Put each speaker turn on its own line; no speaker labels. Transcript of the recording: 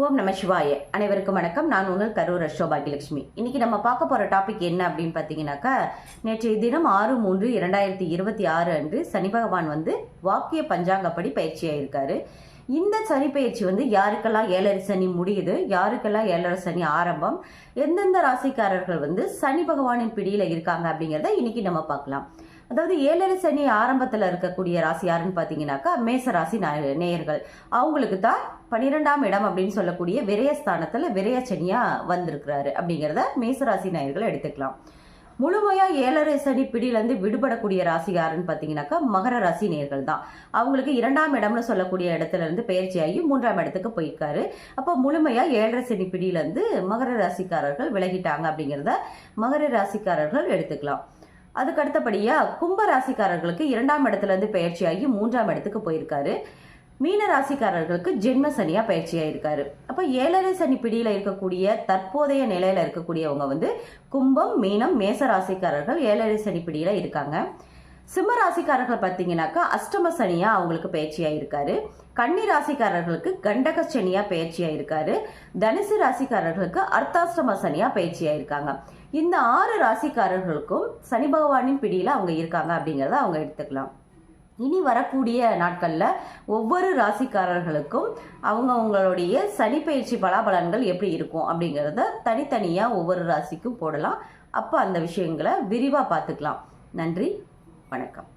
ஓம் நம சிவாய. அனைவருக்கும் வணக்கம். நான் உங்கள் கரூர் அஷ்டோபாகியலட்சுமி. இன்னைக்கு நம்ம பார்க்க போற டாபிக் என்ன அப்படின்னு பார்த்தீங்கன்னாக்கா, நேற்றைய தினம் 6/3/2026 அன்று சனி பகவான் வாக்கிய பஞ்சாங்கப்படி பயிற்சியாயிருக்காரு. இந்த சனி பயிற்சி யாருக்கெல்லாம் ஏழரை சனி முடியுது, யாருக்கெல்லாம் ஏழரை சனி ஆரம்பம், எந்தெந்த ராசிக்காரர்கள் சனி பகவானின் பிடியில இருக்காங்க அப்படிங்கிறத இன்னைக்கு நம்ம பார்க்கலாம். அதாவது ஏழரை சனி ஆரம்பத்தில் இருக்கக்கூடிய ராசி யாருன்னு பார்த்தீங்கன்னாக்கா மேச ராசி நேயர்கள். அவங்களுக்கு தான் 12ஆம் இடம் அப்படின்னு சொல்லக்கூடிய விரயஸ்தானத்தில் விரயச்சனியா வந்திருக்கிறாரு அப்படிங்கிறத மேசராசி நேயர்கள் எடுத்துக்கலாம். முழுமையா ஏழரை சனி பிடியிலேருந்து விடுபடக்கூடிய ராசி யாருன்னு பார்த்தீங்கன்னாக்கா மகர ராசி நேயர்கள் தான். அவங்களுக்கு 2ஆம் இடம்னு சொல்லக்கூடிய இடத்துல இருந்து பயிற்சியாகி 3ஆம் இடத்துக்கு போயிருக்காரு. அப்போ முழுமையா ஏழரை சனி பிடியிலேருந்து மகர ராசிக்காரர்கள் விலகிட்டாங்க அப்படிங்கிறத மகர ராசிக்காரர்கள் எடுத்துக்கலாம். அதுக்கு அடுத்தபடியா கும்ப ராசிக்காரர்களுக்கு 2ஆம் இடத்துல இருந்து பயிற்சியாகி 3ஆம் இடத்துக்கு போயிருக்காரு. மீன ராசிக்காரர்களுக்கு ஜென்ம சனியா பயிற்சியாயிருக்காரு. அப்ப ஏழரை சனி பிடியில இருக்கக்கூடிய தற்போதைய நிலையில இருக்கக்கூடியவங்க கும்பம், மீனம், மேச ராசிக்காரர்கள் ஏழரை சனி பிடியில இருக்காங்க. சிம்ம ராசிக்காரர்கள் பார்த்தீங்கன்னாக்கா அஷ்டம சனியா அவங்களுக்கு பயிற்சியாயிருக்காரு. கன்னி ராசிக்காரர்களுக்கு கண்டக சனியா பயிற்சியாயிருக்காரு. தனுசு ராசிக்காரர்களுக்கு அர்த்தாஷ்டம சனியா பயிற்சியாயிருக்காங்க. இந்த 6 ராசிக்காரர்களுக்கும் சனி பகவானின் பிடியில அவங்க இருக்காங்க அப்படிங்கிறத அவங்க எடுத்துக்கலாம். இனி வரக்கூடிய நாட்கள்ல ஒவ்வொரு ராசிக்காரர்களுக்கும் அவங்களுடைய சனி பயிற்சி பலாபலன்கள் எப்படி இருக்கும் அப்படிங்கிறத தனித்தனியா ஒவ்வொரு ராசிக்கும் போடலாம். அப்போ அந்த விஷயங்களை விரிவா பார்த்துக்கலாம். நன்றி, வணக்கம்.